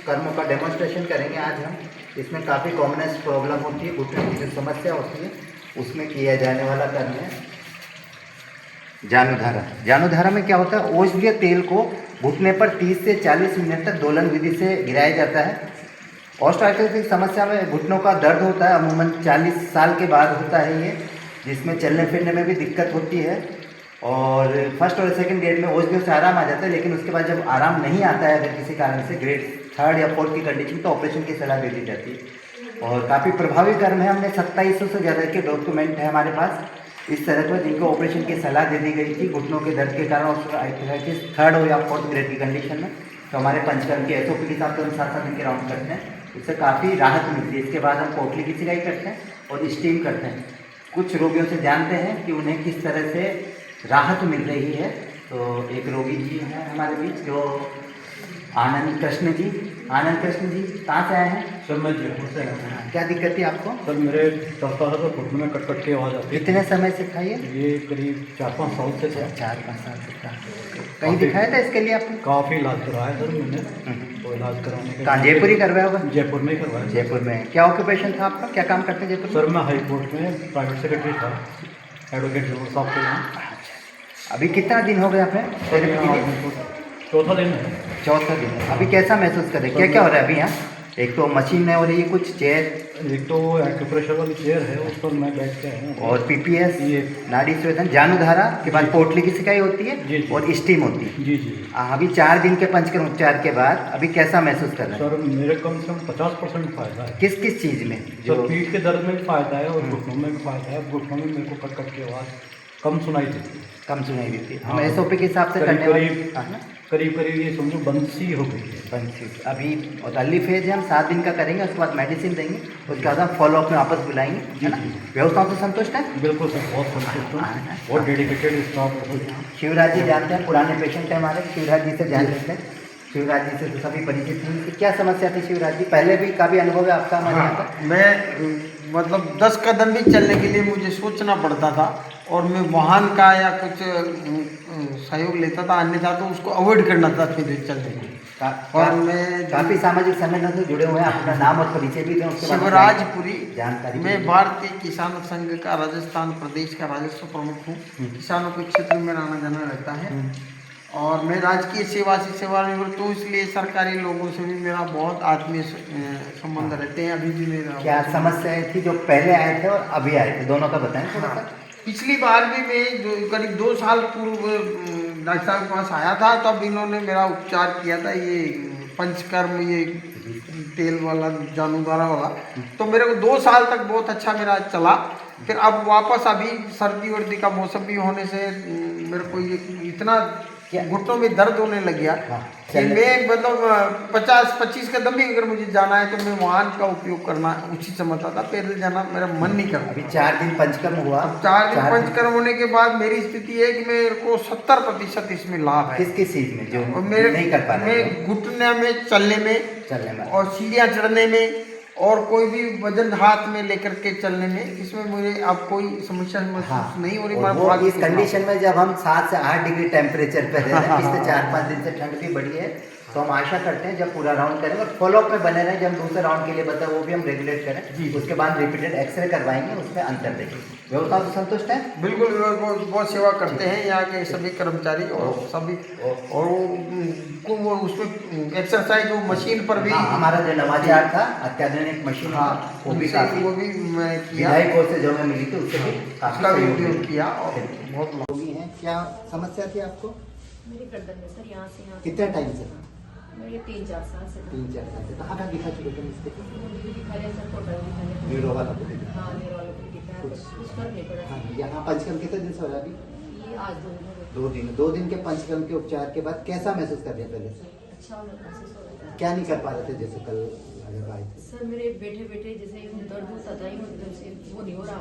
कर्मों का डेमोन्स्ट्रेशन करेंगे आज हम। इसमें काफ़ी कॉमनेस प्रॉब्लम होती है, घुटने की जो समस्या होती है उसमें किया जाने वाला कर्म है जानुधारा। जानुधारा में क्या होता है, औषधीय तेल को घुटने पर 30 से 40 मिनट तक दोलन विधि से गिराया जाता है। ऑस्टियोआर्थराइटिस की समस्या में घुटनों का दर्द होता है, अमूमन 40 साल के बाद होता है ये, जिसमें चलने फिरने में भी दिक्कत होती है। और फर्स्ट और सेकंड ग्रेड में औषधियों से आराम आ जाता है, लेकिन उसके बाद जब आराम नहीं आता है अगर किसी कारण से ग्रेड 3 या 4 की कंडीशन, तो ऑपरेशन की सलाह दे दी जाती है। और काफ़ी प्रभावी कर्म है। हमने 2700 से ज़्यादा के डॉक्यूमेंट है हमारे पास इस तरह के, जिनको ऑपरेशन की सलाह दे दी गई थी घुटनों के दर्द के कारण ऑस्टियोआर्थराइटिस 3rd या 4th ग्रेड की कंडीशन में। तो हमारे पंचकर्म के SOP के हिसाब से हम 7-7 दिन के राउंड करते हैं, इससे काफ़ी राहत मिलती है। इसके बाद हम पोटली की सिकाई करते हैं और स्टीम करते हैं। कुछ रोगियों से जानते हैं कि उन्हें किस तरह से राहत मिल रही है। तो एक रोगी जी हैं हमारे बीच, जो आनंद कृष्ण जी। आनंद कृष्ण जी कहाँ से आए हैं? सर मैं जयपुर से आया हूँ। क्या दिक्कत थी आपको? सर मेरे चलता था तो घुटने में कट की आवाज़ आती है। कितने समय से था ये करीब 4-5 साल से था। 4-5 साल से था। कहीं दिखाया था इसके लिए आपने? काफ़ी इलाज करवाया सर मैंने, तो इलाज कराने के कहाँ, जयपुर ही करवाया होगा? जयपुर में ही करवाया। जयपुर में। क्या ऑक्यूपेशन था आपका, क्या काम करते हैं जयपुर? सर मैं हाई कोर्ट में प्राइवेट सेक्रेटरी था, एडवोकेट जनरल साहब के यहाँ। अभी कितना दिन हो गया आपने? चौथा दिन है। चौथा दिन है। अभी कैसा महसूस कर रहे हैं, क्या क्या हो रहा है अभी यहाँ? एक तो मशीन है और ये कुछ चेयर, एक तो एक्यूप्रेशर वाली चेयर है, उस पर मैं बैठ के आया हूँ। और PPS ये नाड़ी स्वेदन, जानुधारा के बाद पोटली की सिकाई होती है जी, जी। और स्टीम होती है। जी जी। अभी 4 दिन के पंचकर्म उपचार के बाद अभी कैसा महसूस कर रहे हैं? सर मेरे कम से कम 50% फ़ायदा है। किस किस चीज़ में? सर पीठ के दर्द में भी फ़ायदा है और घुटनों में भी फ़ायदा है। घुटनों में मेरे को कट की आवाज़ कम सुनाई देती है। कम सुनाई देती है। हम हाँ। SOP के हिसाब से करने वाले करीब ये समझो बंद सी हो गई है। बंसी अभी और अर्ली फेज है। हम 7 दिन का करेंगे, उसके बाद मेडिसिन देंगे, उसके बाद हम फॉलोअप में वापस बुलाएंगे, है ना? व्यवस्थाओं से संतुष्ट है? बिल्कुल सर, बहुत संतुष्ट हूँ। बहुत डेडिकेटेड स्टाफ है। शिवराज जी जानते हैं, पुराने पेशेंट हैं हमारे, शिवराज जी से जान लेते हैं। शिवराज जी से तो सभी परिचित हैं। कि क्या समस्या थी शिवराज जी? पहले भी काफ़ी अनुभव है आपका हमारे यहाँ का। मैं मतलब 10 कदम भी चलने के लिए मुझे सोचना पड़ता था, और मैं वाहन का या कुछ सहयोग लेता था, अन्यथा तो उसको अवॉइड करना था फिर चलने के लिए। और मैं काफ़ी सामाजिक संगठन से जुड़े हुए हैं। अपना नाम और परिचय भी दें उसके बाद शिवराजपुरी जानकारी। मैं भारतीय किसान संघ का राजस्थान प्रदेश का राजस्व प्रमुख हूँ। किसानों के क्षेत्र में मेरा आना जाना रहता है, और मैं राजकीय सेवा से सेवानिवृत्त हूँ, इसलिए सरकारी लोगों से भी मेरा बहुत आत्मीय संबंध रहते हैं। अभी भी मेरा क्या समस्याएं थी जो पहले आए थे और अभी आए थे, दोनों का बताएं थोड़ा सा। पिछली बार भी मैं करीब 2 साल पूर्व डॉक्टर साहब के पास आया था, तब इन्होंने मेरा उपचार किया था, ये पंचकर्म, ये तेल वाला, जानुधारा वाला। तो मेरे को 2 साल तक बहुत अच्छा मेरा चला। फिर अब वापस अभी सर्दी वर्दी का मौसम भी होने से मेरे को ये इतना घुटनों में दर्द होने लग गया कि मैं मतलब 50-25 कदम भी अगर मुझे जाना है तो मैं वाहन का उपयोग करना उचित समझता था। पैदल जाना मेरा मन नहीं करता। अभी 4 दिन पंचकर्म हुआ। अब 4 दिन पंचकर्म होने के बाद मेरी स्थिति है कि मेरे को 70% इसमें लाभ है। किस किस चीज़ में जो और मेरे नहीं कर पा रहे? मैं घुटने में, चलने में, में और सीढ़ियाँ चढ़ने में, और कोई भी वजन हाथ में लेकर के चलने में, इसमें मुझे अब कोई समस्या महसूस नहीं हो रही। वो इस कंडीशन में जब हम 7 से 8 डिग्री टेम्परेचर पर है, पिछले 4-5 दिन से ठंड भी बढ़ी है, तो हम आशा करते हैं जब पूरा राउंड करेंगे और फॉलोअप में बने रहें। जब हम दूसरे राउंड के लिए बताए वो भी हम रेगुलेट करें, उसके बाद रिपीटेड एक्सरे करवाएंगे, उसमें अंतर देखेंगे। व्यवस्था से संतुष्ट है? बिल्कुल, बहुत सेवा करते हैं यहाँ के सभी कर्मचारी और सभी। और वो उसमें एक्सरसाइज वो मशीन पर भी हमारा जो नवाचार था, अत्याधुनिक मशीन, वो भी काफ़ी, वो भी मैं किया, विधायक कोर्स से जो हमें मिली थी उससे भी उसका भी उपयोग किया, और बहुत लोग हैं। क्या समस्या थी आपको? मेरी गर्दन में सर, यहाँ से कितने टाइम से? मेरे 3-4 साल से। 3-4 साल से। कहाँ कहाँ दिखा चुके थे इसके? दिखा रहे सर, टोटल दिखा रहे। न्यूरो वाला को दिखा? हाँ, न्यूरो वाला को दिखा है, कुछ फर्क नहीं पड़ा। हाँ, यहाँ पंचकर्म कितने दिन से हो रहा है अभी? ये आज 2 दिन हो गए। 2 दिन। 2 दिन के पंचकर्म के उपचार के बाद कैसा महसूस कर रहे हैं पहले से? अच्छा महसूस हो रहा था। क्या नहीं कर पा रहे थे जैसे कल जब आए थे? सर मेरे बैठे बैठे जैसे दर्द होता था, जैसे वो नहीं हो रहा,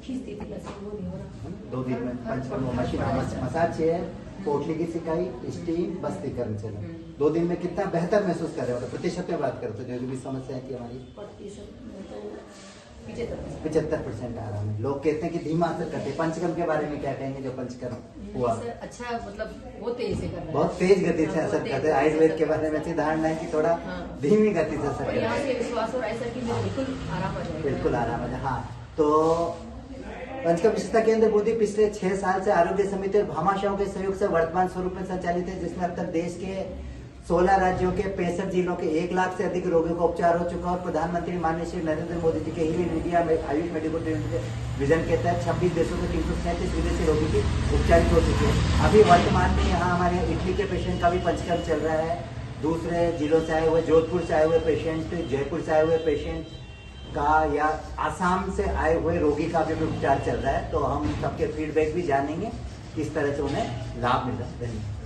खींचती थी लस्सी, वो नहीं हो रहा। 2 दिन में पंचकर्म मशीन, मसाज चेयर, पोटली की सिकाई, स्टीम, बस्ती कर्म चला। 2 दिन में कितना बेहतर महसूस कर रहे हो? प्रतिशत में बात करते जो भी समस्याएं थी हमारी? प्रतिशत में तो 75% आराम है। लोग कहते हैं कि धीमा असर करते हैं। पंचकर्म के बारे में क्या कहेंगे जो पंचकर्म हुआ? सर अच्छा मतलब बहुत तेज से कर रहा है, बहुत तेज गति से असर करते हैं। आयुर्वेद के बारे में अच्छी धारणा है कि थोड़ा धीमी गति से असर और करते यहाँ हैं। से विश्वास और ऐसा कि मुझे बिल्कुल आराम आ जाएगा। बिल्कुल आराम है। हाँ, तो पंचकर्म विशेषता केंद्र बूंदी पिछले 6 साल से आरोग्य समिति और भामाशाहों के सहयोग से वर्तमान स्वरूप में संचालित है, जिसमें अब तक देश के 16 राज्यों के 65 जिलों के 1 लाख से अधिक रोगियों का उपचार हो चुका है। और प्रधानमंत्री माननीय श्री नरेंद्र मोदी जी के हील इन इंडिया में आयुष मेडिकल विजन के तहत 26 देशों के 337 विदेशी रोगी की उपचारित हो चुके हैं। अभी वर्तमान में यहाँ हमारे इटली के पेशेंट का भी पंचकर्म चल रहा है। दूसरे जिलों से आए हुए, जोधपुर से आए हुए पेशेंट, जयपुर से आए हुए पेशेंट का या आसाम से आए हुए रोगी का भी उपचार चल रहा है। तो हम सबके फीडबैक भी जानेंगे किस तरह से उन्हें लाभ मिल रहा है।